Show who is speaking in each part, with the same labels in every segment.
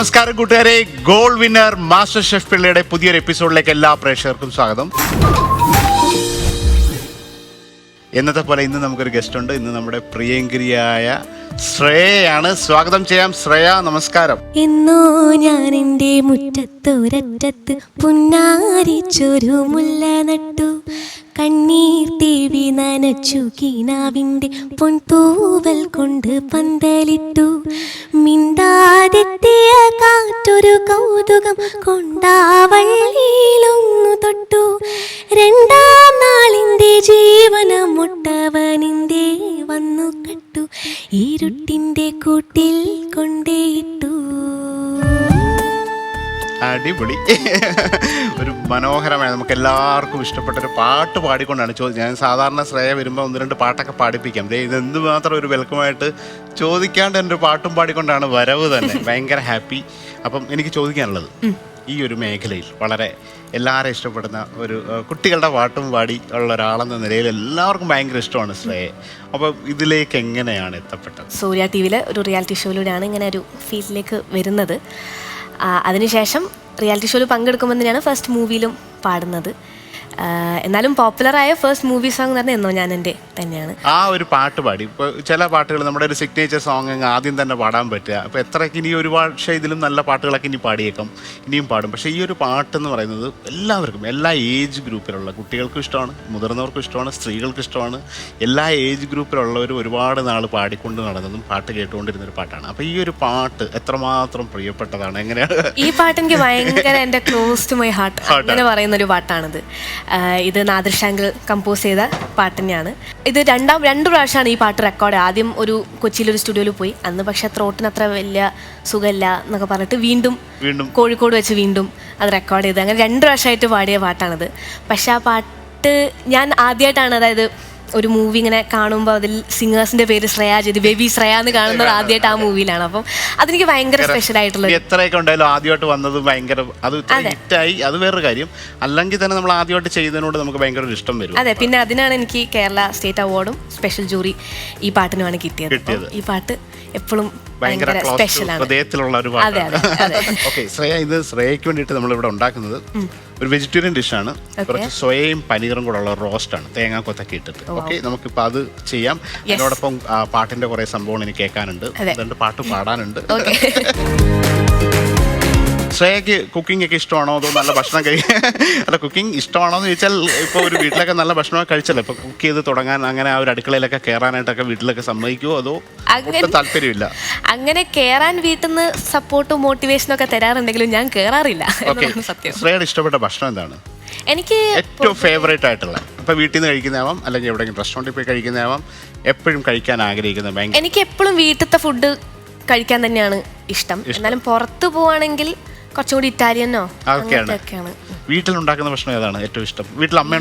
Speaker 1: നമസ്കാരം കൂട്ടുകാരെ, gold winner master chef പിള്ളയുടെ പുതിയൊരു എപ്പിസോഡിലേക്ക് എല്ലാ പ്രേക്ഷകർക്കും സ്വാഗതം. എന്നത്തെ പോലെ ഇന്ന് നമുക്കൊരു ഗസ്റ്റ് ഉണ്ട്. ഇന്ന് നമ്മുടെ പ്രിയങ്കരിയായ ശ്രേയയാണ്. സ്വാഗതം ചെയ്യാം ശ്രേയ, നമസ്കാരം.
Speaker 2: എന്നോ ഞാൻ എൻ്റെ മുറ്റത്തൊരറ്റത്ത് പുന്നാരിച്ചൊരു മുല്ല നട്ടു, കണ്ണീർ തേവി നനച്ചു കിനാവിൻ്റെ പൊൻതൂവൽ കൊണ്ട് പന്തലിട്ടു, മിണ്ടാതെത്തിയ കാറ്റൊരു കൗതുകം കൊണ്ടാവള്ളിയിലൊന്നു തൊട്ടു, രണ്ടാം നാളിൻ്റെ ജീവനം മുട്ടവനിൻ്റെ വന്നു കട്ടു, ഇരുട്ടിൻ്റെ കൂട്ടിൽ കൊണ്ടേയിട്ടു.
Speaker 1: അടിപൊളി. ഒരു മനോഹരമായ, നമുക്ക് എല്ലാവർക്കും ഇഷ്ടപ്പെട്ടൊരു പാട്ട് പാടിക്കൊണ്ടാണ് ഞാൻ സാധാരണ ശ്രേയ വരുമ്പോൾ 1-2 പാട്ടൊക്കെ പാടിപ്പിക്കാം. ഇത് എന്തുമാത്രം ഒരു വെൽക്കമായിട്ട് ചോദിക്കാണ്ട് എൻ്റെ ഒരു പാട്ടും പാടിക്കൊണ്ടാണ് വരവ് തന്നെ. ഭയങ്കര ഹാപ്പി. അപ്പം എനിക്ക് ചോദിക്കാനുള്ളത്, ഈ ഒരു മേഖലയിൽ വളരെ എല്ലാവരും ഇഷ്ടപ്പെടുന്ന ഒരു കുട്ടികളുടെ പാട്ടും പാടി ഉള്ള ഒരാളെന്ന നിലയിൽ എല്ലാവർക്കും ഭയങ്കര ഇഷ്ടമാണ് ശ്രേയ. അപ്പോൾ ഇതിലേക്ക് എങ്ങനെയാണ് എത്തപ്പെട്ടത്?
Speaker 2: സൂര്യ ടി.വിയിലെ ഒരു റിയാലിറ്റി ഷോയിലൂടെയാണ് ഇങ്ങനെ ഒരു ഫീൽഡിലേക്ക് വരുന്നത്. അതിനുശേഷം റിയാലിറ്റി ഷോയിൽ പങ്കെടുക്കുമ്പോൾ തന്നെയാണ് ഫസ്റ്റ് മൂവിയിലും പാടുന്നത്. എന്നാലും പോപ്പുലറായ ഫസ്റ്റ് മൂവി സോങ് എന്ന് പറഞ്ഞാൽ എന്നോ ഞാൻ എൻ്റെ തന്നെയാണ്.
Speaker 1: ആ ഒരു പാട്ട് പാടി. ഇപ്പോൾ ചില പാട്ടുകൾ നമ്മുടെ ഒരു സിഗ്നേച്ചർ സോങ് ആദ്യം തന്നെ പാടാൻ പറ്റുക. അപ്പോൾ എത്രയ്ക്ക് ഇനി ഒരുപാട്, പക്ഷേ ഇതിലും നല്ല പാട്ടുകളൊക്കെ ഇനി പാടിയേക്കാം, ഇനിയും പാടും. പക്ഷേ ഈ ഒരു പാട്ടെന്ന് പറയുന്നത് എല്ലാവർക്കും, എല്ലാ ഏജ് ഗ്രൂപ്പിലുള്ള കുട്ടികൾക്കും ഇഷ്ടമാണ്, മുതിർന്നവർക്കും ഇഷ്ടമാണ്, സ്ത്രീകൾക്കും ഇഷ്ടമാണ്. എല്ലാ ഏജ് ഗ്രൂപ്പിലുള്ളവരും ഒരുപാട് നാൾ പാടിക്കൊണ്ട് നടന്നതും പാട്ട് കേട്ടുകൊണ്ടിരുന്നൊരു പാട്ടാണ്. അപ്പോൾ ഈ ഒരു പാട്ട് എത്രമാത്രം പ്രിയപ്പെട്ടതാണ്? എങ്ങനെയാണ്
Speaker 2: ഈ പാട്ട്? എനിക്ക് ഭയങ്കര എൻ്റെ ക്ലോസ് ടു മൈ ഹാർട്ട് അങ്ങനെ പറയുന്നൊരു പാട്ടാണിത്. ഇത് നാദിർ ഷാങ്കിൾ കമ്പോസ് ചെയ്ത പാട്ട് തന്നെയാണ്. ഇത് രണ്ട് പ്രാവശ്യമാണ് ഈ പാട്ട് റെക്കോർഡ്. ആദ്യം ഒരു കൊച്ചിയിലൊരു സ്റ്റുഡിയോയിൽ പോയി, അന്ന് പക്ഷെ ത്രോട്ടിന് അത്ര വലിയ സുഖമില്ല എന്നൊക്കെ പറഞ്ഞിട്ട് വീണ്ടും കോഴിക്കോട് വെച്ച് വീണ്ടും അത് റെക്കോർഡ് ചെയ്ത്, അങ്ങനെ 2 പ്രാവശ്യമായിട്ട് പാടിയ പാട്ടാണിത്. പക്ഷെ ആ പാട്ട് ഞാൻ ആദ്യമായിട്ടാണ്, അതായത് ഒരു മൂവി ഇങ്ങനെ കാണുമ്പോൾ അതിൽ സിംഗേഴ്സിന്റെ പേര് ശ്രേയ ചെയ്ത് ബേബി ശ്രേയ എന്ന് കാണുന്നത് ആദ്യമായിട്ട് ആ മൂവിയിലാണ്. അപ്പം അതെനിക്ക് ഭയങ്കര സ്പെഷ്യൽ ആയിട്ടുള്ള,
Speaker 1: എത്രയൊക്കെ ഉണ്ടായാലും ആദ്യമായിട്ട് വന്നത് ഭയങ്കര, അത് ഹിറ്റായി, അത് വേറൊരു കാര്യം. അല്ലെങ്കിൽ തന്നെ നമ്മൾ ആദ്യമായിട്ട് ചെയ്യുന്നതിനോട് നമുക്ക് ഭയങ്കര ഒരു ഇഷ്ടം വരും.
Speaker 2: അതെ, പിന്നെ അതിനാണ് എനിക്ക് കേരള സ്റ്റേറ്റ് അവാർഡും സ്പെഷ്യൽ ജൂറി ഈ പാട്ടിനുമാണ് കിട്ടിയത്. ഈ പാട്ട് എപ്പോഴും ഭയങ്കര സ്പെഷ്യലാണ്,
Speaker 1: ഹൃദയത്തിലുള്ള ഒരു പാട്ടാണ്. ഓക്കെ ശ്രേയ, ഇത് ശ്രേയയ്ക്ക് വേണ്ടിയിട്ട് നമ്മളിവിടെ ഉണ്ടാക്കുന്നത് ഒരു വെജിറ്റേറിയൻ ഡിഷാണ്. കുറച്ച് സോയയും പനീറും കൂടെ ഉള്ള റോസ്റ്റാണ്, തേങ്ങാക്കൊത്തൊക്കെ ഇട്ടിട്ട്. ഓക്കെ, നമുക്കിപ്പോൾ അത് ചെയ്യാം. അതിനോടൊപ്പം പാട്ടിന്റെ കുറെ സംഭവങ്ങൾ എനിക്ക് കേൾക്കാനുണ്ട്, 2 പാട്ട് പാടാനുണ്ട്. ശ്രേയക്ക് കുക്കിംഗ് ഒക്കെ ഇഷ്ടമാണോ, അതോ നല്ല ഭക്ഷണം അല്ല, കുക്കിംഗ് ഇഷ്ടമാണോ എന്ന് ചോദിച്ചാൽ ഇപ്പോൾ ഒരു വീട്ടിലൊക്കെ നല്ല ഭക്ഷണം കഴിച്ചല്ലോ, ഇപ്പോൾ കുക്ക് ചെയ്ത് തുടങ്ങാൻ അങ്ങനെ ആ ഒരു അടുക്കളയിലൊക്കെ കയറാനായിട്ടൊക്കെ വീട്ടിലൊക്കെ സമ്മതിക്കുമോ, അതോ താല്പര്യമില്ല?
Speaker 2: അങ്ങനെ കയറാൻ വീട്ടിൽ നിന്ന് സപ്പോർട്ടും മോട്ടിവേഷനും ഒക്കെ തരാറുണ്ടെങ്കിലും ഞാൻ കയറാറില്ല. സത്യം.
Speaker 1: ശ്രേയയുടെ ഇഷ്ടപ്പെട്ട ഭക്ഷണം എന്താണ്?
Speaker 2: എനിക്ക്
Speaker 1: ഏറ്റവും ഫേവറേറ്റ് ആയിട്ടുള്ള, ഇപ്പൊ വീട്ടിൽ നിന്ന് കഴിക്കുന്നതാവാം, അല്ലെങ്കിൽ എവിടെയെങ്കിലും റെസ്റ്റോറൻറ്റിൽ പോയി കഴിക്കുന്നതാവാം, എപ്പോഴും കഴിക്കാൻ ആഗ്രഹിക്കുന്ന?
Speaker 2: എനിക്ക് എപ്പോഴും വീട്ടിലത്തെ ഫുഡ് കഴിക്കാൻ തന്നെയാണ് ഇഷ്ടം. എന്നാലും പുറത്ത് പോവാണെങ്കിൽ കുറച്ചുകൂടി ഇറ്റാലിയനോ അങ്ങനെയൊക്കെയാണ്.
Speaker 1: വീട്ടിലുണ്ടാക്കുന്ന ഭക്ഷണം ഏതാണ് ഏറ്റവും ഇഷ്ടം? വീട്ടിൽ അമ്മ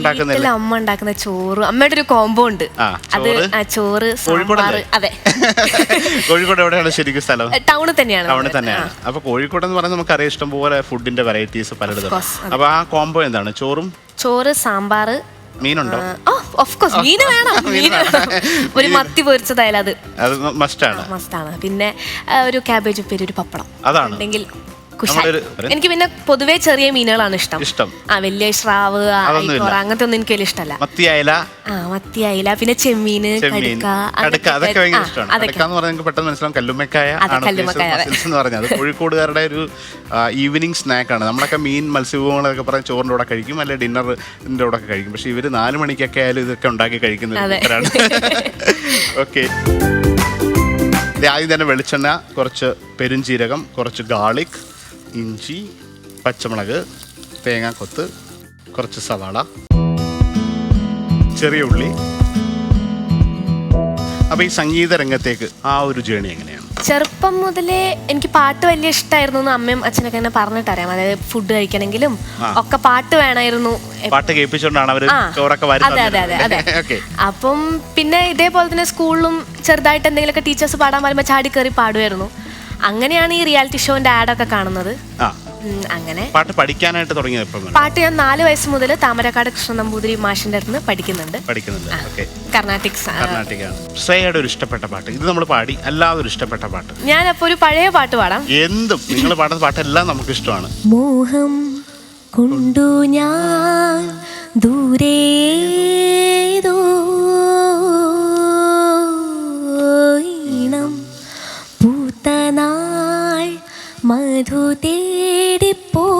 Speaker 1: ഉണ്ടാക്കുന്ന
Speaker 2: ചോറ്, അമ്മയുടെ ഒരു കോംബോ ഉണ്ട്, അത് ചോറ് സാമ്പാർ. അതെ.
Speaker 1: കോഴിക്കോട് എവിടെയാണ് ശരിക്കും സ്ഥലം?
Speaker 2: ടൗണിൽ തന്നെയാണ്.
Speaker 1: അപ്പൊ കോഴിക്കോട് എന്ന് പറയുന്നത് നമുക്കറിയാം ഇഷ്ടം പോലെ ഫുഡിന്റെ വെറൈറ്റീസ് പലയിടത്തും. അപ്പൊ ആ കോംബോ എന്താണ്? ചോറ് സാമ്പാർ, മീനുണ്ടോ?
Speaker 2: ഓഫ് കോഴ്സ് മീൻ വേണം. ഒരു മത്തി പൊരിച്ചതായാലും അത്
Speaker 1: മസ്റ്റാണ്.
Speaker 2: പിന്നെ ഒരു ക്യാബേജ് ഉപ്പേരി, ഒരു പപ്പടം ഉണ്ടെങ്കിൽ. എനിക്ക് പിന്നെ പൊതുവേ ചെറിയ മീനുകളാണ് ഇഷ്ടം. വലിയ സ്രാവ്, അങ്ങനത്തെ ഒന്നും എനിക്ക് വലിയ ഇഷ്ടമല്ല. മത്തി അയല, പിന്നെ ചെമ്മീന്,
Speaker 1: കോഴിക്കോടുകാരുടെ ഒരു ഈവനിങ് സ്നാക്കാണ്. നമ്മളൊക്കെ മീൻ മത്സ്യവിഭവങ്ങളൊക്കെ പറഞ്ഞ് ചോറിൻ്റെ കൂടെ കഴിക്കും, അല്ലെ ഡിന്നറിന്റെ കൂടെ കഴിക്കും. പക്ഷെ ഇവര് 4 മണിക്കൊക്കെ ആയാലും ഇതൊക്കെ ഉണ്ടാക്കി കഴിക്കുന്നത്. ഓക്കെ, ആദ്യം തന്നെ വെളിച്ചെണ്ണ, കുറച്ച് പെരുംജീരകം, കുറച്ച് ഗാർലിക്, ഇഞ്ചി, പച്ചമുളക്, തേങ്ങാക്കൊത്ത്, കുറച്ച് സവാള, ചെറിയ ഉള്ളി. അപ്പൊ ഈ സംഗീത രംഗത്തേക്ക് ആ ഒരു ജേണി എങ്ങനെയാണ്?
Speaker 2: ചെറുപ്പം മുതലേ എനിക്ക് പാട്ട് വലിയ ഇഷ്ടമായിരുന്നു എന്ന് അമ്മയും അച്ഛനൊക്കെ എന്നെ പറഞ്ഞിട്ടറിയാം. അതായത് ഫുഡ് കഴിക്കണമെങ്കിലും ഒക്കെ പാട്ട് വേണമായിരുന്നു.
Speaker 1: പാട്ട് കേൾപ്പിച്ചുകൊണ്ടാണ് അവര് ചോറൊക്കെ വരുന്നത്.
Speaker 2: അതെ. അപ്പം പിന്നെ ഇതേപോലെ തന്നെ സ്കൂളിലും ചെറുതായിട്ട് എന്തെങ്കിലുമൊക്കെ ടീച്ചേഴ്സ് പാടാൻ പറയുമ്പോൾ ചാടി കയറി പാടുമായിരുന്നു. അങ്ങനെയാണ് ഈ റിയാലിറ്റി ഷോന്റെ ആഡൊക്കെ കാണുന്നത്. അങ്ങനെ
Speaker 1: പാട്ട് പഠിക്കാനായിട്ട് തുടങ്ങിയത് എപ്പോഴും?
Speaker 2: പാട്ട് ഞാൻ 4 വയസ്സ് മുതൽ താമരക്കാട് കൃഷ്ണ നമ്പൂതിരി മാഷിന്റെ അടുത്ത് പഠിക്കുന്നുണ്ട്.
Speaker 1: ഓക്കെ.
Speaker 2: കർണാട്ടിക്സ്.
Speaker 1: ശ്രേയയുടെ ഒരു ഇഷ്ടപ്പെട്ട പാട്ട്, ഇത് നമ്മൾ പാടി അല്ലാതെ ഒരു ഇഷ്ടപ്പെട്ട പാട്ട്.
Speaker 2: ഞാനപ്പോ ഒരു പഴയ പാട്ട് പാടാം.
Speaker 1: എന്തും നിങ്ങൾ പാടുന്ന പാട്ടെല്ലാം നമുക്ക് ഇഷ്ടമാണ്.
Speaker 2: മോഹം കൊണ്ടു ഞാൻ ദൂരേതോ ഈണം പൂത്തനാൾ മധു തേടിപ്പോയി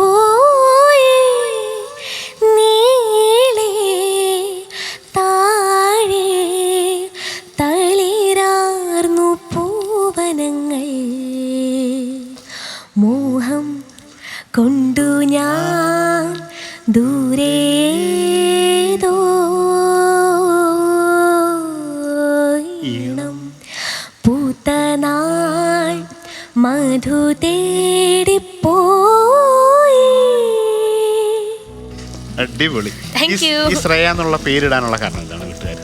Speaker 2: നീളേ താഴെ തളിരാർന്നു പൂവനങ്ങൾ മോഹം കൊണ്ടു ഞാൻ ദൂരേതോ ഈണം പൂത്തനാൾ മധു തേടിപ്പോയി.
Speaker 1: അടിപൊളി.
Speaker 2: Thank you.
Speaker 1: ഈ ശ്രേയ എന്നുള്ള പേരിടാനുള്ള കാരണം എന്താണ് വീട്ടുകാർ?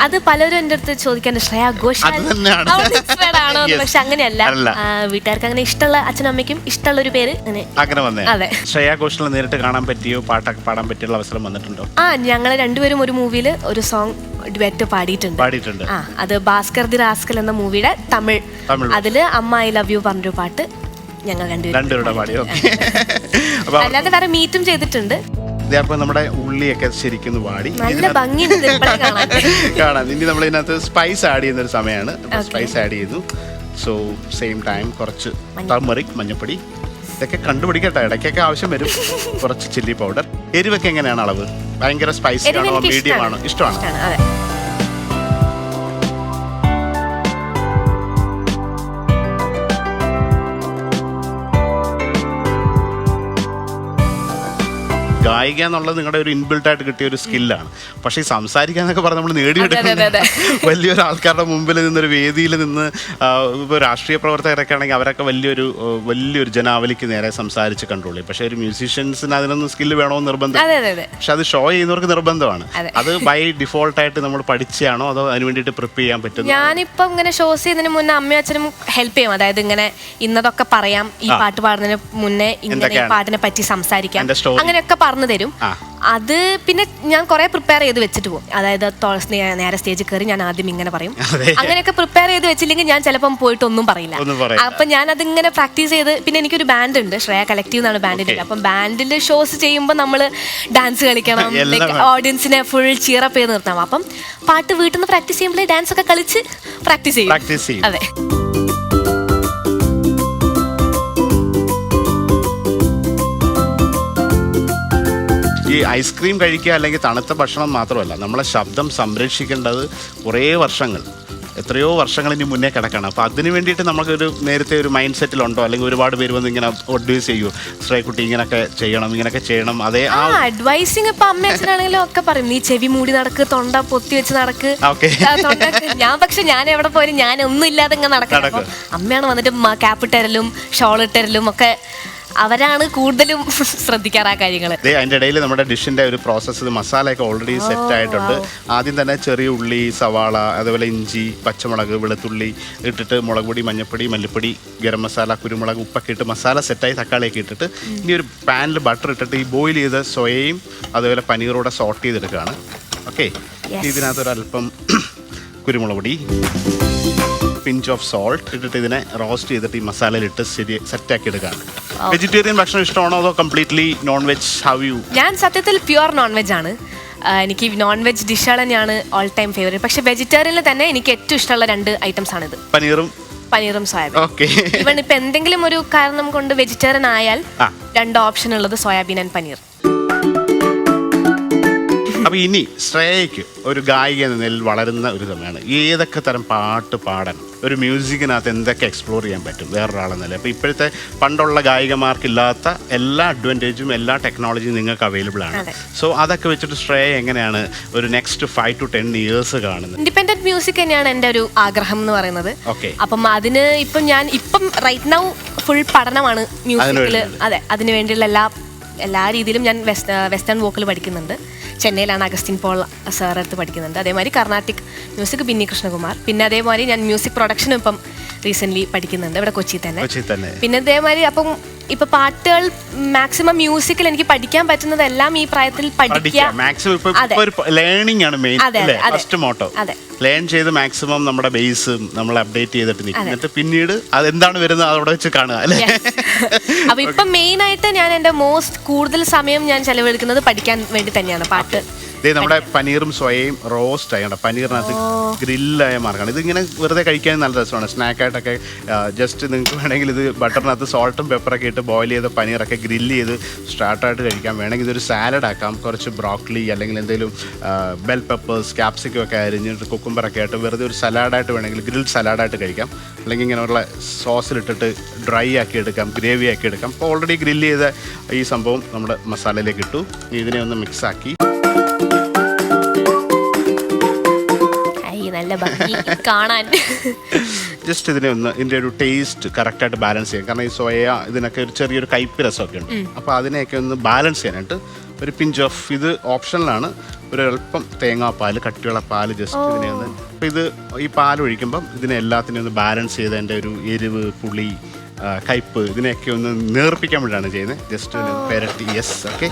Speaker 2: അത് പലരും എൻ്റെ അടുത്ത് ചോദിക്കാറുണ്ട്, ശ്രേയ ഘോഷാൽ
Speaker 1: അത് തന്നെയാണ്.
Speaker 2: ആണോ? പക്ഷെ അങ്ങനെയല്ല. വീട്ടുകാർക്ക് അങ്ങനെ ഇഷ്ടമുള്ള അച്ഛനും അമ്മയ്ക്കും ഇഷ്ടമുള്ള ഒരു പേര്
Speaker 1: അങ്ങനെ വന്നേ.
Speaker 2: അതെ.
Speaker 1: ശ്രേയ ഘോഷാലിനെ നേരിട്ട് കാണാൻ പറ്റിയോ, പാട്ടൊക്കെ പാടാൻ പറ്റിയുള്ള അവസരം വന്നിട്ടുണ്ടോ?
Speaker 2: ഞങ്ങൾ രണ്ടുപേരും ഒരു മൂവിയിൽ ഒരു സോങ് ഡുവറ്റ് പാടിയിട്ടുണ്ട്. അത് ഭാസ്കർ ദി റാസ്കൽ എന്ന മൂവിയുടെ തമിഴ്. അതില് അമ്മ ഐ ലവ് യു പറഞ്ഞൊരു പാട്ട് ഞങ്ങൾ
Speaker 1: രണ്ടുപേരുടെ പാടി.
Speaker 2: അല്ലാതെ വേറെ മീറ്റും ചെയ്തിട്ടുണ്ട്.
Speaker 1: അപ്പൊ നമ്മുടെ ഉള്ളിയൊക്കെ ശരിക്കും പാടി
Speaker 2: നല്ല ഭംഗിയുണ്ട്
Speaker 1: കാണാൻ. ഇനി നമ്മൾ ഇതിനകത്ത് സ്പൈസ് ആഡ് ചെയ്യുന്ന ഒരു സമയമാണ്. സ്പൈസ് ആഡ് ചെയ്യുന്നു. സോ സെയിം ടൈം കുറച്ച് ടർമറിക്, മഞ്ഞപ്പൊടി ഇതൊക്കെ കണ്ടുപിടിക്കട്ടെ, ഇടയ്ക്കൊക്കെ ആവശ്യം വരും. കുറച്ച് ചില്ലി പൗഡർ. എരിവൊക്കെ എങ്ങനെയാണ് അളവ്? ഭയങ്കര സ്പൈസി ആണോ, മീഡിയം ആണോ? ഇഷ്ടമാണ്. ഗായിക എന്നുള്ളത് നിങ്ങളുടെ ഒരു ഇൻബിൽട്ട് ആയിട്ട് കിട്ടിയ ഒരു സ്കില്ലാണ്. പക്ഷേ ഈ സംസാരിക്കുക എന്നൊക്കെ പറഞ്ഞ് നമ്മൾ നേടിയെടുക്കുന്നത് വലിയൊരു ആൾക്കാരുടെ മുമ്പിൽ നിന്നൊരു വേദിയിൽ നിന്ന്, ഇപ്പോൾ രാഷ്ട്രീയ പ്രവർത്തകരൊക്കെ ആണെങ്കിൽ അവരൊക്കെ വലിയൊരു ജനാവലിക്ക് നേരെ സംസാരിച്ച് കൺട്രോൾ ചെയ്യും. പക്ഷേ ഒരു മ്യൂസീഷ്യൻസിന് അതിനൊന്നും സ്കില്ല് വേണമെന്ന് നിർബന്ധം. പക്ഷെ അത് ഷോ ചെയ്യുന്നവർക്ക് നിർബന്ധമാണ്. അത് ബൈ ഡിഫോൾട്ടായിട്ട് നമ്മൾ പഠിച്ചാണോ അതോ അതിന് വേണ്ടിയിട്ട് പ്രിപ്പയർ ചെയ്യാൻ പറ്റും?
Speaker 2: ഞാനിപ്പം ഇങ്ങനെ ഷോസ് ചെയ്യുന്നതിന് മുന്നേ അമ്മയും അച്ഛനും ഹെൽപ്പ് ചെയ്യും. അതായത് ഇങ്ങനെ ഇന്നതൊക്കെ പറയാം, ഈ പാട്ട് പാടുന്നതിന് മുന്നേ ഇങ്ങനെ ഈ പാട്ടിനെ പറ്റി സംസാരിക്കാം, അങ്ങനെയൊക്കെ പറഞ്ഞു തരും. അത് പിന്നെ ഞാൻ കുറെ പ്രിപ്പയർ ചെയ്ത് വെച്ചിട്ട് പോകും. അതായത് നേരെ സ്റ്റേജിൽ കയറി ഞാൻ ആദ്യം ഇങ്ങനെ പറയും. അങ്ങനെയൊക്കെ പ്രിപ്പയർ ചെയ്ത് വെച്ചില്ലെങ്കിൽ ഞാൻ ചിലപ്പം പോയിട്ട് ഒന്നും പറയില്ല. അപ്പൊ ഞാൻ അതിങ്ങനെ പ്രാക്ടീസ് ചെയ്ത്, പിന്നെ എനിക്കൊരു ബാൻഡ് ഉണ്ട്, ശ്രേയ കളക്റ്റീവ് എന്നാണ് ബാൻഡിന്റെ. അപ്പം ബാൻഡിൽ ഷോസ് ചെയ്യുമ്പോൾ നമ്മൾ ഡാൻസ് കളിക്കണം, ഓഡിയൻസിനെ ഫുൾ ചിയറപ്പ് ചെയ്ത് നിർത്തണം. അപ്പം പാട്ട് വീട്ടിൽ നിന്ന് പ്രാക്ടീസ് ചെയ്യുമ്പോൾ ഡാൻസ് ഒക്കെ കളിച്ച് പ്രാക്ടീസ് ചെയ്യും. അതെ.
Speaker 1: ഈ ഐസ്ക്രീം കഴിക്കുക അല്ലെങ്കിൽ തണുത്ത ഭക്ഷണം മാത്രമല്ല, നമ്മളെ ശബ്ദം സംരക്ഷിക്കേണ്ടത് കുറേ വർഷങ്ങൾ, എത്രയോ വർഷങ്ങളിന് മുന്നേ കിടക്കണം. അപ്പോൾ അതിന് വേണ്ടിയിട്ട് നമുക്കൊരു നേരത്തെ ഒരു മൈൻഡ് സെറ്റിലുണ്ടോ? അല്ലെങ്കിൽ ഒരുപാട് പേര് വന്ന് ഇങ്ങനെ അഡ്വൈസ് ചെയ്യൂ, ശ്രേയക്കുട്ടി ഇങ്ങനെയൊക്കെ ചെയ്യണം, ഇങ്ങനെയൊക്കെ ചെയ്യണം? അതേ
Speaker 2: അഡ്വൈസിങ് ഇപ്പൊ അമ്മയച്ഛനാണെങ്കിലും ഒക്കെ പറയും, നീ ചെവി മൂടി നടക്ക്, തൊണ്ട പൊത്തി വെച്ച് നടക്ക്. പക്ഷെ ഞാൻ എവിടെ പോയാലും ഞാൻ ഒന്നും ഇല്ലാതെ ഇങ്ങനെ നടക്കണം. അപ്പം അമ്മയാണ് വന്നിട്ട് ക്യാപ്പ് ഇട്ടരലും ഷോൾ ഇട്ടരലും ഒക്കെ അവരാണ് കൂടുതലും ശ്രദ്ധിക്കാറ് ആ കാര്യങ്ങൾ.
Speaker 1: അതിൻ്റെ ഇടയിൽ നമ്മുടെ ഡിഷിൻ്റെ ഒരു പ്രോസസ്സ്, മസാലയൊക്കെ ഓൾറെഡി സെറ്റ് ആയിട്ടുണ്ട്. ആദ്യം തന്നെ ചെറിയ ഉള്ളി, സവാള, അതുപോലെ ഇഞ്ചി, പച്ചമുളക്, വെളുത്തുള്ളി ഇട്ടിട്ട് മുളക് പൊടി, മഞ്ഞൾപ്പൊടി, മല്ലിപ്പൊടി, ഗരം മസാല, കുരുമുളക്, ഉപ്പൊക്കെ ഇട്ട് മസാല സെറ്റായി തക്കാളിയൊക്കെ ഇട്ടിട്ട് ഇനി ഒരു പാനിൽ ബട്ടർ ഇട്ടിട്ട് ഈ ബോയിൽ ചെയ്ത സോയയും അതുപോലെ പനീറൂടെ സോട്ട് ചെയ്തെടുക്കുകയാണ്. ഓക്കെ. ഇതിനകത്തൊരല്പം കുരുമുളക് പൊടി, പിഞ്ച് ഓഫ് സോൾട്ട് ഇട്ടിട്ട് ഇതിനെ റോസ്റ്റ് ചെയ്തിട്ട് ഈ മസാലയിലിട്ട് സെറ്റാക്കി എടുക്കുകയാണ്. വെജിറ്റേറിയൻ ഭക്ഷണം ഇഷ്ടമാണോ അതോ completely non veg? How you?
Speaker 2: ഞാൻ സത്യത്തിൽ പ്യുവർ നോൺ വെജ് ആണ്. എനിക്ക് നോൺ വെജ് ഡിഷുകൾ തന്നെയാണ് ഓൾ ടൈം ഫേവറേറ്റ്. പക്ഷെ വെജിറ്റേറിയനിൽ തന്നെ എനിക്ക് ഏറ്റവും ഇഷ്ടമുള്ള 2 ഐറ്റംസ് ആണിത്, പനീറും സോയാബീൻ. ഇവൺ ഇപ്പൊ എന്തെങ്കിലും ഒരു കാരണം കൊണ്ട് വെജിറ്റേറിയൻ ആയാൽ 2 ഓപ്ഷൻ ഉള്ളത് സോയാബീൻ ആൻഡ് പനീർ.
Speaker 1: അപ്പൊ ഇനി ശ്രേയയ്ക്ക് ഒരു ഗായിക എന്ന നിലയിൽ വളരുന്ന ഒരു സമയമാണ്. ഏതൊക്കെ തരം പാട്ട് പാടാൻ, ഒരു മ്യൂസിക്കിനകത്ത് എന്തൊക്കെ എക്സ്പ്ലോർ ചെയ്യാൻ പറ്റും വേറൊരാളെന്ന നില? അപ്പോൾ ഇപ്പോഴത്തെ പണ്ടുള്ള ഗായികമാർക്കില്ലാത്ത എല്ലാ അഡ്വാൻറ്റേജും എല്ലാ ടെക്നോളജിയും നിങ്ങൾക്ക് അവൈലബിൾ ആണ്. സോ അതൊക്കെ വെച്ചിട്ട് ശ്രേയ എങ്ങനെയാണ് ഒരു നെക്സ്റ്റ് 5 to 10 years കാണുന്നത്?
Speaker 2: ഇൻഡിപെൻഡന്റ് മ്യൂസിക് തന്നെയാണ് എൻ്റെ ഒരു ആഗ്രഹം എന്ന് പറയുന്നത്.
Speaker 1: ഓക്കെ.
Speaker 2: അപ്പം അതിന് ഇപ്പം റൈറ്റ് നൗ ഫുൾ പഠനമാണ് മ്യൂസിക്കിൽ. അതെ, അതിന് വേണ്ടിയുള്ള എല്ലാ രീതിയിലും ഞാൻ വെസ്റ്റേൺ വോക്കൽ പഠിക്കുന്നുണ്ട്. ചെന്നൈയിലാണ് അഗസ്റ്റിൻ പോൾ സാർ അടുത്ത് പഠിക്കുന്നുണ്ട്. അതേമാതിരി കർണാട്ടിക് മ്യൂസിക് ബിന്നി കൃഷ്ണകുമാർ. പിന്നെ അതേമാതിരി ഞാൻ മ്യൂസിക് പ്രൊഡക്ഷനും ഇപ്പം റീസെൻ്റ്ലി പഠിക്കുന്നുണ്ട് ഇവിടെ കൊച്ചി തന്നെ. പിന്നെ അതേമാതിരി അപ്പം ഇപ്പൊ പാട്ടുകൾ മാക്സിമം മ്യൂസിക്കിൽ എനിക്ക് പഠിക്കാൻ പറ്റുന്നതെല്ലാം ഈ പ്രായത്തിൽ പഠിക്കാം.
Speaker 1: ലേണിംഗ് ആണ് മെയിൻ ഫസ്റ്റ് മോട്ടോ. ലേൺ ചെയ്ത് മാക്സിമം നമ്മുടെ ബേസ് നമ്മൾ അപ്ഡേറ്റ് ചെയ്തിട്ട് നിൽക്കും. എന്നിട്ട് പിന്നീട് അതെന്താണ് വരുന്നത് അവിടെ വെച്ച് കാണുക അല്ലേ.
Speaker 2: അപ്പൊ ഇപ്പൊ മെയിൻ ആയിട്ട് ഞാൻ എന്റെ കൂടുതൽ സമയം ഞാൻ ചെലവഴിക്കുന്നത് പഠിക്കാൻ വേണ്ടി തന്നെയാണ് പാട്ട്.
Speaker 1: നമ്മുടെ പനീറും സോയയും റോസ്റ്റ് ആയി പനീറിനകത്ത് ഗ്രില്ലായ മാർക്കാണ്. ഇതിങ്ങനെ വെറുതെ കഴിക്കാൻ നല്ല രസമാണ്. സ്നാക്കായിട്ടൊക്കെ ജസ്റ്റ് നിങ്ങൾക്ക് വേണമെങ്കിൽ ഇത് ബട്ടറിനകത്ത് സോൾട്ടും പെപ്പറൊക്കെ ഇട്ട് ബോയിൽ ചെയ്ത പനീറൊക്കെ ഗ്രില്ല് ചെയ്ത് സ്റ്റാർട്ടായിട്ട് കഴിക്കാം. വേണമെങ്കിൽ ഇതൊരു സാലഡ് ആക്കാം. കുറച്ച് ബ്രോക്കലി അല്ലെങ്കിൽ എന്തെങ്കിലും ബെൽ പെപ്പേഴ്സ് ക്യാപ്സിക്കം ഒക്കെ അരിഞ്ഞിട്ട് കുക്കുംബറൊക്കെ ആയിട്ട് വെറുതെ ഒരു സലാഡായിട്ട് വേണമെങ്കിൽ ഗ്രിൽഡ് സലാഡായിട്ട് കഴിക്കാം. അല്ലെങ്കിൽ ഇങ്ങനെയുള്ള സോസിലിട്ടിട്ട് ഡ്രൈ ആക്കി എടുക്കാം, ഗ്രേവി ആക്കി എടുക്കാം. അപ്പോൾ ഓൾറെഡി ഗ്രില്ല് ചെയ്ത ഈ സംഭവം നമ്മുടെ മസാലയിലേക്ക് ഇട്ടു. ഇതിനെ ഒന്ന് മിക്സാക്കി
Speaker 2: നല്ല ഭംഗി കാണാൻ.
Speaker 1: ജസ്റ്റ് ഇതിൻ്റെ ഒരു ടേസ്റ്റ് കറക്റ്റായിട്ട് ബാലൻസ് ചെയ്യാം. കാരണം ഈ സോയ ഇതിനൊക്കെ ഒരു ചെറിയൊരു കയ്പ്പ് രസമൊക്കെ ഉണ്ട്. അപ്പോൾ അതിനെയൊക്കെ ഒന്ന് ബാലൻസ് ചെയ്യാനായിട്ട് ഒരു പിഞ്ച് ഓഫ്, ഇത് ഓപ്ഷനിലാണ്, ഒരു അല്പം തേങ്ങാപ്പാൽ, കട്ടിയുള്ള പാല് ജസ്റ്റ് ഇതിനെ ഒന്ന്. അപ്പോൾ ഇത് ഈ പാൽ ഒഴിക്കുമ്പം ഇതിനെ എല്ലാത്തിനെയും ഒന്ന് ബാലൻസ് ചെയ്ത് അതിൻ്റെ ഒരു എരിവ്, പുളി, കയ്പ്പ് ഇതിനെയൊക്കെ ഒന്ന് നേർപ്പിക്കാൻ വേണ്ടിയാണ് ചെയ്യുന്നത്. ജസ്റ്റ് പെരട്ടി. Yes, okay.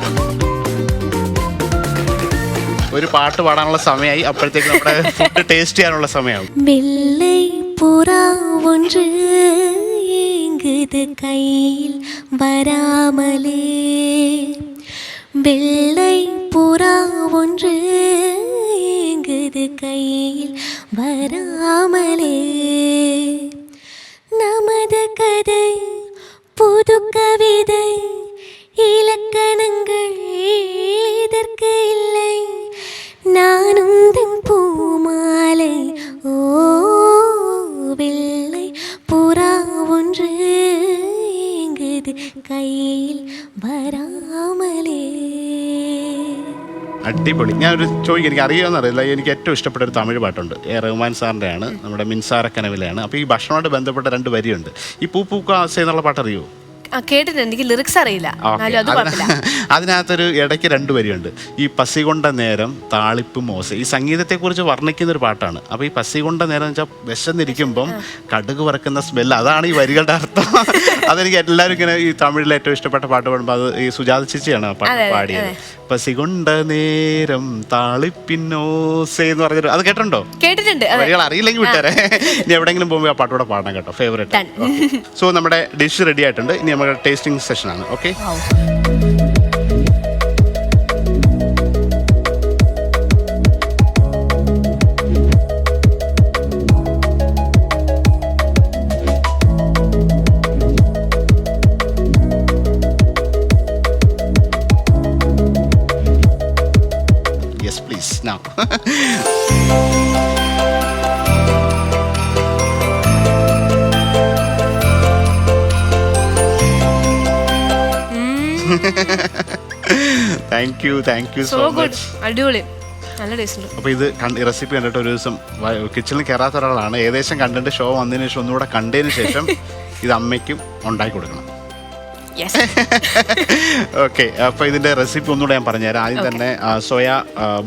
Speaker 1: ഒരു പാട്ട് പാടാനുള്ള സമയമായി. അപ്പോഴത്തേക്ക് നമ്മുടെ ഫുഡ് ടേസ്റ്റ് ചെയ്യാനുള്ള സമയമാവും.
Speaker 3: வெள்ளை புறா ஒன்று ஏங்குது கையில் வராமலே, வெள்ளை புறா ஒன்று ஏங்குது கையில் வராமலே, நமது கதை புது கவிதை இலக்கணங்கள் இதற்கு இல்லை, நானுந்தன் பூமாலை, ஓ வெள்ளை புறா ஒன்று ஏங்குது கையில் വരാമലേ.
Speaker 1: അടിപൊളി. ഞാനൊരു ചോദിക്കും, എനിക്ക് അറിയാമെന്ന് അറിയില്ല, എനിക്ക് ഏറ്റവും ഇഷ്ടപ്പെട്ട ഒരു തമിഴ് പാട്ടുണ്ട്. റഹ്മാൻ സാറിൻ്റെ ആണ്, നമ്മുടെ മിൻസാരക്കനവിലാണ്. അപ്പോൾ ഈ ഭക്ഷണമായിട്ട് ബന്ധപ്പെട്ട 2 വരിയുണ്ട്. ഈ പൂ പൂക്കാസ എന്നുള്ള പാട്ട് അറിയുമോ?
Speaker 2: കേട്ടിട്ടുണ്ട്, എനിക്ക് ലിറിക്സ് അറിയില്ല.
Speaker 1: അതിനകത്തൊരു ഇടയ്ക്ക് 2 വരിയുണ്ട്. ഈ പസികൊണ്ട നേരം താളിപ്പ് മോശം. ഈ സംഗീതത്തെക്കുറിച്ച് വർണ്ണിക്കുന്ന ഒരു പാട്ടാണ്. അപ്പോൾ ഈ പസികൊണ്ട നേരം എന്ന് വെച്ചാൽ വിശന്നിരിക്കുമ്പം കടുക് വറക്കുന്ന സ്മെല്ല്, അതാണ് ഈ വരികളുടെ അർത്ഥം. അതെനിക്ക് എല്ലാവരും ഇങ്ങനെ ഈ തമിഴിലെ ഏറ്റവും ഇഷ്ടപ്പെട്ട പാട്ട് പാടുമ്പോൾ അത് ഈ സുജാത ചേച്ചിയാണ് പാട്ട് പാടിയത്. പസികൊണ്ട നേരം താളിപ്പിന്നോസെ എന്ന് പറഞ്ഞിട്ട് അത് കേട്ടിട്ടുണ്ടോ?
Speaker 2: കേട്ടിട്ടുണ്ട്.
Speaker 1: വരികൾ അറിയില്ലെങ്കിൽ വിട്ടാരെ. ഇനി എവിടെയെങ്കിലും പോകുമ്പോൾ ആ പാട്ടോടെ പാടണം കേട്ടോ. ഫേവറേറ്റ്. സോ നമ്മുടെ ഡിഷ് റെഡി ആയിട്ടുണ്ട്. ഇനി നമ്മുടെ ടേസ്റ്റിംഗ് സെഷനാണ്. Okay. Yes please. Now thank you so much.
Speaker 2: അടിപൊളി, നല്ല ടേസ്റ്റ് ഉണ്ട്.
Speaker 1: അപ്പോൾ ഇത് റെസിപ്പി കണ്ടിട്ട് ഒരു ദിവസം കിച്ചണിൽ കയറാത്ത ഒരാളാണ്. ഏകദേശം കണ്ടിട്ട് ഷോ വന്നതിന് ശേഷം ഒന്നുകൂടെ കണ്ടതിന് ശേഷം ഇത് അമ്മയ്ക്കും ഉണ്ടാക്കി കൊടുക്കണം. ഓക്കെ. അപ്പോൾ ഇതിൻ്റെ റെസിപ്പി ഒന്നുകൂടെ ഞാൻ പറഞ്ഞുതരാം. ആദ്യം തന്നെ സോയ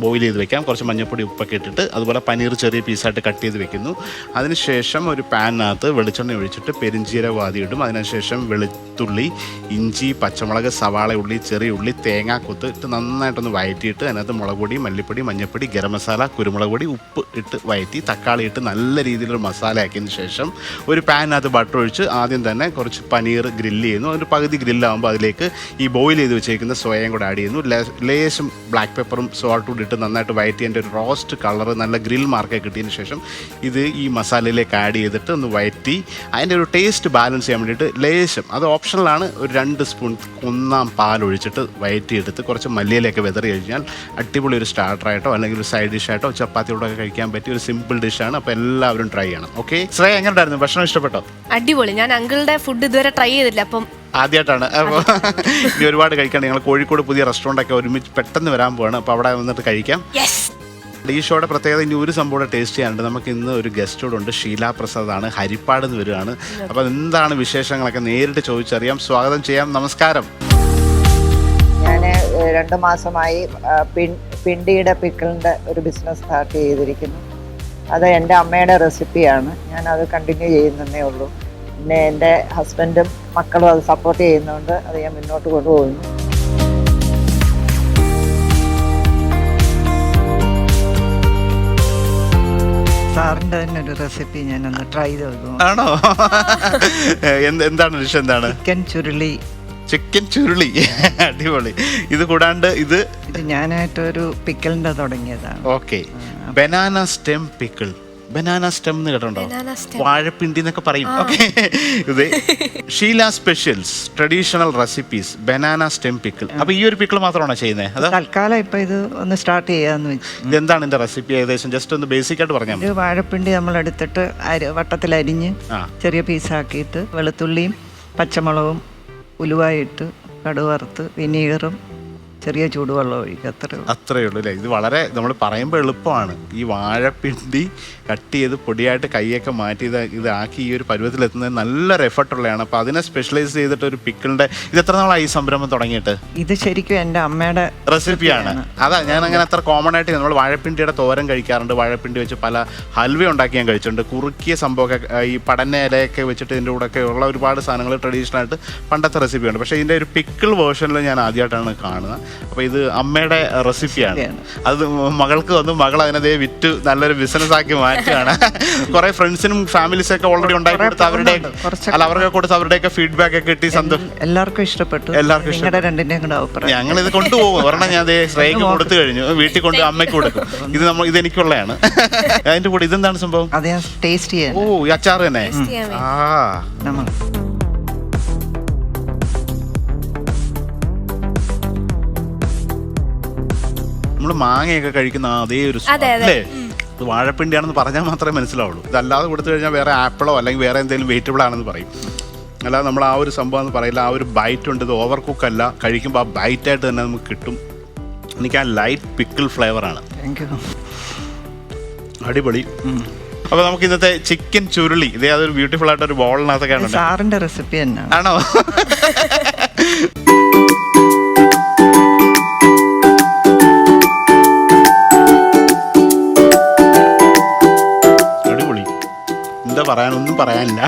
Speaker 1: ബോയിൽ ചെയ്ത് വെക്കാം. കുറച്ച് മഞ്ഞൾപ്പൊടി, ഉപ്പൊക്കെ ഇട്ടിട്ട്, അതുപോലെ പനീർ ചെറിയ പീസായിട്ട് കട്ട് ചെയ്ത് വെക്കുന്നു. അതിനുശേഷം ഒരു പാനിനകത്ത് വെളിച്ചെണ്ണ ഒഴിച്ചിട്ട് പെരിഞ്ചീരകം ആദ്യം ഇടും. അതിനുശേഷം വെളുത്തുള്ളി, ഇഞ്ചി, പച്ചമുളക്, സവാള, ഉള്ളി, ചെറിയ ഉള്ളി, തേങ്ങാക്കൊത്ത് ഇട്ട് നന്നായിട്ടൊന്ന് വഴറ്റിയിട്ട് അതിനകത്ത് മുളക് പൊടി, മല്ലിപ്പൊടി, മഞ്ഞൾപ്പൊടി, ഗരം മസാല, കുരുമുളക് പൊടി, ഉപ്പ് ഇട്ട് വഴറ്റി തക്കാളി ഇട്ട് നല്ല രീതിയിലൊരു മസാല ആക്കിയതിന് ശേഷം ഒരു പാനിനകത്ത് ബട്ടർ ഒഴിച്ച് ആദ്യം തന്നെ കുറച്ച് പനീർ ഗ്രില്ല് ചെയ്യുന്നു. ഒരു പകുതി ഗ്രില്ലാകുമ്പോൾ അതിലേക്ക് ഈ ബോയിൽ ചെയ്ത് വെച്ചേക്കുന്ന സോയയും കൂടെ ആഡ് ചെയ്യുന്നു. ലേശം ബ്ലാക്ക് പെപ്പറും സോൾട്ടും കൂടി ഇട്ട് നന്നായിട്ട് വഴറ്റി അതിൻ്റെ ഒരു റോസ്റ്റ് കളർ നല്ല ഗ്രിൽ മാർക്കൊക്കെ കിട്ടിയതിന് ശേഷം ഇത് ഈ മസാലയിലേക്ക് ആഡ് ചെയ്തിട്ട് ഒന്ന് വഴറ്റി അതിൻ്റെ ഒരു ടേസ്റ്റ് ബാലൻസ് ചെയ്യാൻ വേണ്ടിയിട്ട് ലേശം, അത് ഓപ്ഷണലാണ്, ഒരു 2 സ്പൂൺ ഒന്നാം പാൽ ഒഴിച്ചിട്ട് വഴറ്റിയെടുത്ത് കുറച്ച് മല്ലിയിലൊക്കെ വെതറി കഴിഞ്ഞാൽ അടിപൊളി ഒരു സ്റ്റാർട്ടറായിട്ടോ അല്ലെങ്കിൽ ഒരു സൈഡ് ഡിഷായിട്ടോ ചപ്പാത്തിയോടൊക്കെ കഴിക്കാൻ പറ്റിയ ഒരു സിമ്പിൾ ഡിഷാണ്. അപ്പോൾ എല്ലാവരും ട്രൈ ചെയ്യണം. ഓക്കെ. ശ്രേയ, എങ്ങനെ ഉണ്ടായിരുന്നു? ഭക്ഷണം ഇഷ്ടപ്പെട്ടോ?
Speaker 2: അടിപൊളി. ഞാൻ അങ്കിളുടെ ഫുഡ് ഇതുവരെ ട്രൈ ചെയ്തില്ല, അപ്പം
Speaker 1: ആദ്യമായിട്ടാണ്. അപ്പോൾ ഇനി ഒരുപാട് കഴിക്കാൻ ഞങ്ങൾ കോഴിക്കോട് പുതിയ റെസ്റ്റോറൻ്റൊക്കെ ഒരുമിച്ച് പെട്ടെന്ന് വരാൻ പോവാണ്. അപ്പോൾ അവിടെ വന്നിട്ട് കഴിക്കാം. ഈ ഷോയുടെ പ്രത്യേകത ഇനി ഒരു സംഭവം ടേസ്റ്റ് ചെയ്യാനുണ്ട്. നമുക്ക് ഇന്ന് ഒരു ഗസ്റ്റോടുണ്ട്. ഷീല പ്രസാദാണ്, ഹരിപ്പാട് നിന്ന് വരികയാണ്. അപ്പോൾ എന്താണ് വിശേഷങ്ങളൊക്കെ നേരിട്ട് ചോദിച്ചറിയാം. സ്വാഗതം ചെയ്യാം. നമസ്കാരം.
Speaker 4: ഞാൻ 2 മാസമായി പിണ്ടിയുടെ പിക്കിളിൻ്റെ ഒരു ബിസിനസ് സ്റ്റാർട്ട് ചെയ്തിരിക്കുന്നു. അത് എൻ്റെ അമ്മയുടെ റെസിപ്പിയാണ്. ഞാനത് കണ്ടിന്യൂ ചെയ്യുന്നതേ ഉള്ളൂ. പിന്നെ എൻ്റെ ഹസ്ബൻഡും മക്കളും അത് സപ്പോർട്ട് ചെയ്യുന്നതുകൊണ്ട് അത് ഞാൻ മുന്നോട്ട് കൊണ്ടുപോകുന്നു.
Speaker 5: സാറിൻ്റെ തന്നെ ഒരു റെസിപ്പി ഞാനൊന്ന് ട്രൈ ചെയ്തു.
Speaker 1: ആണോ? എന്താണ് ഡിഷ്? എന്താണ്?
Speaker 5: ചിക്കൻ ചുരുളി.
Speaker 1: ചിക്കൻ ചുരുളി, അടിപൊളി. ഇത് കൂടാണ്ട് ഇത്
Speaker 5: ഞാനായിട്ടൊരു പിക്കിളിൻ്റെ തുടങ്ങിയതാണ്.
Speaker 1: Okay, banana stem pickle. Banana stem എന്ന് കേട്ടോ?
Speaker 2: Banana stem.
Speaker 1: വാഴപ്പിണ്ടി എന്നൊക്കെ പറയും. ഓക്കെ, ഇത് Sheela specials traditional recipes banana stem pickle. അപ്പൊ ഈ ഒരു പിക്കിൾ മാത്രമാണോ ചെയ്യുന്നത്? അത്
Speaker 5: തൽക്കാലം ഇപ്പൊ ഇത് ഒന്ന് സ്റ്റാർട്ട് ചെയ്യാന്ന് വെച്ചു.
Speaker 1: ഇതെന്താണ് ഇതിന്റെ റെസിപ്പി? ഏകദേശം ജസ്റ്റ് ഒന്ന് ബേസിക് ആയിട്ട് പറഞ്ഞാൽ
Speaker 5: ഒരു വാഴപ്പിണ്ടി നമ്മൾ എടുത്തിട്ട് വട്ടത്തിൽ അരിഞ്ഞ് ചെറിയ പീസാക്കിയിട്ട് വെളുത്തുള്ളിയും പച്ചമുളകും ഉലുവായിട്ട് കടുക് വറുത്ത് വിനീഗറും ചെറിയ ചൂടുവെള്ളം ഒഴിക്കുക.
Speaker 1: അത്രയേ ഉള്ളൂ അല്ലേ? ഇത് വളരെ നമ്മൾ പറയുമ്പോൾ എളുപ്പമാണ്. ഈ വാഴപ്പിണ്ടി കട്ട് ചെയ്ത് പൊടിയായിട്ട് കൈയൊക്കെ മാറ്റി ഇതാക്കി ഈ ഒരു പരുവത്തിലെത്തുന്നത് നല്ലൊരു എഫർട്ടുള്ളതാണ്. അപ്പോൾ അതിനെ സ്പെഷ്യലൈസ് ചെയ്തിട്ട് ഒരു പിക്കിളിൻ്റെ ഇത് എത്ര നാളായി ഈ സംരംഭം തുടങ്ങിയിട്ട്?
Speaker 5: ഇത് ശരിക്കും എൻ്റെ അമ്മയുടെ
Speaker 1: റെസിപ്പിയാണ്. അതാ ഞാൻ അങ്ങനെ അത്ര കോമൺ ആയിട്ട് നമ്മൾ വാഴപ്പിണ്ടിയുടെ തോരൻ കഴിക്കാറുണ്ട്. വാഴപ്പിണ്ടി വെച്ച് പല ഹൽവ ഉണ്ടാക്കി ഞാൻ കഴിച്ചിട്ടുണ്ട്. കുറുക്കിയ സംഭവമൊക്കെ ഈ പടന്ന ഇലയൊക്കെ വെച്ചിട്ട് ഇതിൻ്റെ കൂടെയൊക്കെ ഉള്ള ഒരുപാട് സാധനങ്ങൾ ട്രഡീഷണൽ ആയിട്ട് പണ്ടത്തെ റെസിപ്പിയുണ്ട്. പക്ഷേ ഇതിൻ്റെ ഒരു പിക്കിൾ വേർഷനിൽ ഞാൻ ആദ്യമായിട്ടാണ് കാണുന്നത്. അപ്പോൾ ഇത് അമ്മയുടെ റെസിപ്പിയാണ്. അത് മകൾക്ക് വന്നു, മകൾ അതിനെ വിറ്റ് നല്ലൊരു ബിസിനസ് ആക്കി മാറ്റുകയാണ്. കുറെ ഫ്രണ്ട്സിനും ഫാമിലീസും ഒക്കെ ഓൾറെഡി ഉണ്ടാക്കി കൊടുത്ത് അവർക്ക് കൊടുത്ത് അവരുടെയൊക്കെ ഫീഡ്ബാക്ക് ഒക്കെ കിട്ടി.
Speaker 5: എല്ലാവർക്കും ഇഷ്ടപ്പെട്ടു.
Speaker 1: എല്ലാവർക്കും ഞങ്ങൾ ഇത് കൊണ്ടുപോകും. ഒരെണ്ണം ഞാൻ ശ്രേയക്ക് കൊടുത്തു കഴിഞ്ഞു, വീട്ടിൽ കൊണ്ട് അമ്മയ്ക്ക് കൊടുക്കും. ഇത് എനിക്കുള്ളതാണ്. അതിന്റെ കൂടെ ഇതെന്താണ് സംഭവം?
Speaker 5: അത് ഞാൻ ടേസ്റ്റ് ചെയ്യാൻ.
Speaker 1: ഓ, ഈ അച്ചാർ തന്നെ. നമ്മൾ മാങ്ങയൊക്കെ കഴിക്കുന്ന അതേ ഒരു അല്ലേ? ഇത് വാഴപ്പിണ്ടിയാണെന്ന് പറഞ്ഞാൽ മാത്രമേ മനസ്സിലാവുള്ളൂ. ഇതല്ലാതെ കൊടുത്തു കഴിഞ്ഞാൽ വേറെ ആപ്പിളോ അല്ലെങ്കിൽ വേറെ എന്തെങ്കിലും വെജിറ്റബിൾ ആണെന്ന് പറയും. അല്ലാതെ നമ്മൾ ആ ഒരു സംഭവം എന്ന് പറയില്ല. ആ ഒരു ബൈറ്റ് ഉണ്ട്. ഇത് ഓവർ കുക്കല്ല. കഴിക്കുമ്പോൾ ആ ബൈറ്റായിട്ട് തന്നെ നമുക്ക് കിട്ടും. എനിക്ക് ആ ലൈറ്റ് പിക്കിൾ ഫ്ലേവറാണ്. അടിപൊളി. അപ്പോൾ നമുക്ക് ഇന്നത്തെ ചിക്കൻ ചുരുളി ഇതേ അതൊരു ബ്യൂട്ടിഫുൾ ആയിട്ട് ഒരു ബോളിനകത്തൊക്കെയാണ്.
Speaker 5: സാറിൻ്റെ റെസിപ്പി തന്നെയാണ്.
Speaker 1: ആണോ? പറയാനൊന്നും പറയാനില്ല.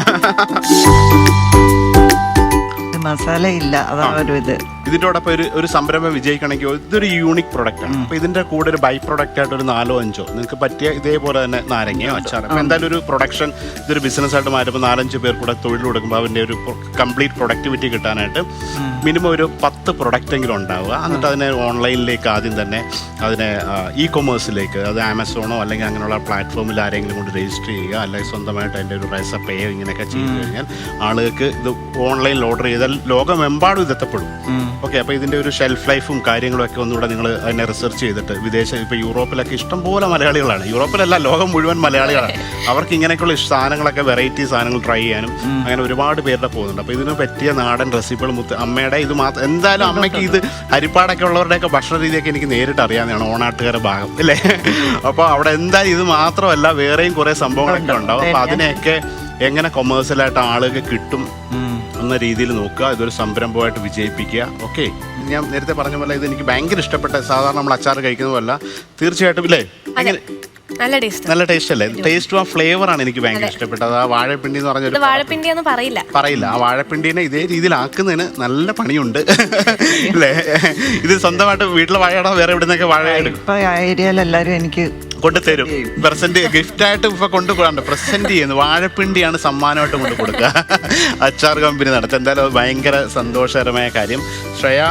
Speaker 5: മസാല ഇല്ല, അതാണ് ഒരു ഇത്.
Speaker 1: ഇതിനോടൊപ്പം ഒരു സംരംഭം വിജയിക്കണമെങ്കിൽ ഇതൊരു യൂണിക് പ്രൊഡക്റ്റ് ആണ്. അപ്പോൾ ഇതിന്റെ കൂടെ ഒരു ബൈ പ്രൊഡക്റ്റ് ആയിട്ട് ഒരു 4-5 നിങ്ങൾക്ക് പറ്റിയ ഇതേപോലെ തന്നെ നാരങ്ങയോ അച്ചാർ. അപ്പോൾ എന്തായാലും ഒരു പ്രൊഡക്ഷൻ ഇതൊരു ബിസിനസ് ആയിട്ട് മാറ്റുമ്പോൾ 4-5 പേർ കൂടെ തൊഴിൽ കൊടുക്കുമ്പോൾ അതിൻ്റെ ഒരു കംപ്ലീറ്റ് പ്രൊഡക്ടിവിറ്റി കിട്ടാനായിട്ട് മിനിമം ഒരു 10 പ്രൊഡക്റ്റ് എങ്കിലും ഉണ്ടാവുക. എന്നിട്ട് അതിനെ ഓൺലൈനിലേക്ക് ആദ്യം തന്നെ അതിനെ ഇ കൊമേഴ്സിലേക്ക്, അത് ആമസോണോ അല്ലെങ്കിൽ അങ്ങനെയുള്ള പ്ലാറ്റ്ഫോമിൽ ആരെങ്കിലും കൊണ്ട് രജിസ്റ്റർ ചെയ്യുക, അല്ലെങ്കിൽ സ്വന്തമായിട്ട് അതിൻ്റെ ഒരു റെസിപ്പിയോ ഇങ്ങനെയൊക്കെ ചെയ്ത് കഴിഞ്ഞാൽ ആളുകൾക്ക് ഇത് ഓൺലൈനിൽ ഓർഡർ ചെയ്താൽ ലോകമെമ്പാടും ഇതെത്തപ്പെടും. ഓക്കെ, അപ്പോൾ ഇതിൻ്റെ ഒരു ഷെൽഫ് ലൈഫും കാര്യങ്ങളും ഒക്കെ ഒന്നുകൂടെ നിങ്ങൾ അതിനെ റിസർച്ച് ചെയ്തിട്ട് ഇപ്പോൾ യൂറോപ്പിലൊക്കെ ഇഷ്ടംപോലെ മലയാളികളാണ്. യൂറോപ്പിലല്ല, ലോകം മുഴുവൻ മലയാളികളാണ്. അവർക്ക് ഇങ്ങനെയൊക്കെയുള്ള സാധനങ്ങളൊക്കെ വെറൈറ്റി സാധനങ്ങൾ ട്രൈ ചെയ്യാനും അങ്ങനെ ഒരുപാട് പേരുടെ പോകുന്നുണ്ട്. അപ്പോൾ ഇതിന് പറ്റിയ നാടൻ റെസിപ്പികൾ അമ്മയുടെ ഇത് മാത്രം. എന്തായാലും അമ്മയ്ക്ക് ഇത് ഹരിപ്പാടൊക്കെ ഉള്ളവരുടെയൊക്കെ ഭക്ഷണ രീതിയൊക്കെ എനിക്ക് നേരിട്ട് അറിയാവുന്നതാണ്, ഓണാട്ടുകാരുടെ ഭാഗം അല്ലേ? അപ്പോൾ അവിടെ എന്തായാലും ഇത് മാത്രമല്ല വേറെയും കുറേ സംഭവങ്ങളൊക്കെ ഉണ്ടാവും. അപ്പോൾ അതിനെയൊക്കെ എങ്ങനെ കൊമേഴ്സ്യലായിട്ട് ആളുകൾക്ക് കിട്ടും എന്ന രീതിയിൽ നോക്കുക. ഇതൊരു സംരംഭമായിട്ട് വിജയിപ്പിക്കുക. ഓക്കെ, ഞാൻ നേരത്തെ പറഞ്ഞ പോലെ ഇത് എനിക്ക് ഭയങ്കര ഇഷ്ടപ്പെട്ട, സാധാരണ നമ്മൾ അച്ചാർ കഴിക്കുന്ന പോലെ തീർച്ചയായിട്ടും ഇല്ലേ, നല്ല ടേസ്റ്റ് അല്ലേ? ടേസ്റ്റും ആ ഫ്ലേവറാണ് എനിക്ക് ഭയങ്കര ഇഷ്ടപ്പെട്ടത്. ആ വാഴപ്പിണ്ടി എന്ന് പറഞ്ഞ
Speaker 2: വാഴപ്പിണ്ടിയൊന്നും പറയില്ല. ആ
Speaker 1: വാഴപ്പിണ്ടീനെ ഇതേ രീതിയിലാക്കുന്നതിന് നല്ല പണിയുണ്ട് അല്ലേ? ഇത് സ്വന്തമായിട്ട് വീട്ടിലെ വാഴയുടെ വേറെ എവിടെ നിന്നൊക്കെ വാഴ എടുക്കും
Speaker 5: ഏരിയയിലെല്ലാവരും എനിക്ക്
Speaker 1: കൊണ്ടുതരും. പ്രസന്റ് ഗിഫ്റ്റായിട്ട് ഇപ്പൊ കൊണ്ടുപോകാണ്ട് പ്രസന്റ് ചെയ്യുന്നു. വാഴപ്പിണ്ടിയാണ് സമ്മാനമായിട്ട് കൊണ്ട് കൊടുക്കുക അച്ചാർ കമ്പനി നടത്തുക. എന്തായാലും അത് ഭയങ്കര സന്തോഷകരമായ കാര്യം. Shreya,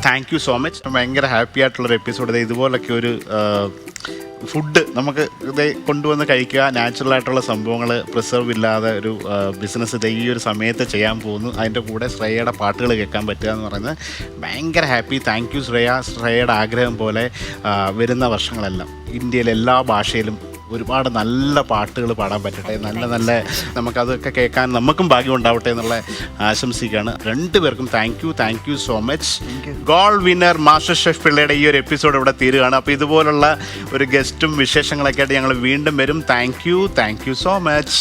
Speaker 1: thank you so much. ഭയങ്കര ഹാപ്പി ആയിട്ടുള്ളൊരു എപ്പിസോഡ്. ഇതുപോലൊക്കെ ഒരു ഫുഡ് നമുക്ക് ഇത് കൊണ്ടുവന്ന് കഴിക്കുക, നാച്ചുറലായിട്ടുള്ള സംഭവങ്ങൾ പ്രിസർവ് ഇല്ലാതെ ഒരു ബിസിനസ് ഇത് ഈ ഒരു സമയത്ത് ചെയ്യാൻ പോകുന്നു. അതിൻ്റെ കൂടെ ശ്രേയയുടെ പാട്ടുകൾ കേൾക്കാൻ പറ്റുക എന്ന് പറയുന്നത് ഭയങ്കര ഹാപ്പി. Thank you Shreya. ശ്രേയയുടെ ആഗ്രഹം പോലെ വരുന്ന വർഷങ്ങളെല്ലാം ഇന്ത്യയിലെ എല്ലാ ഭാഷയിലും ഒരുപാട് നല്ല പാട്ടുകൾ പാടാൻ പറ്റട്ടെ. നല്ല നമുക്കതൊക്കെ കേൾക്കാൻ നമുക്കും ഭാഗ്യം ഉണ്ടാവട്ടെ എന്നുള്ള ആശംസിക്കുകയാണ്. രണ്ടുപേർക്കും thank you so much. Gold winner master chef പിള്ളയുടെ ഈ ഒരു എപ്പിസോഡ് ഇവിടെ തീരുകയാണ്. അപ്പോൾ ഇതുപോലുള്ള ഒരു ഗസ്റ്റും വിശേഷങ്ങളൊക്കെ ആയിട്ട് ഞങ്ങൾ വീണ്ടും വരും. Thank you so much.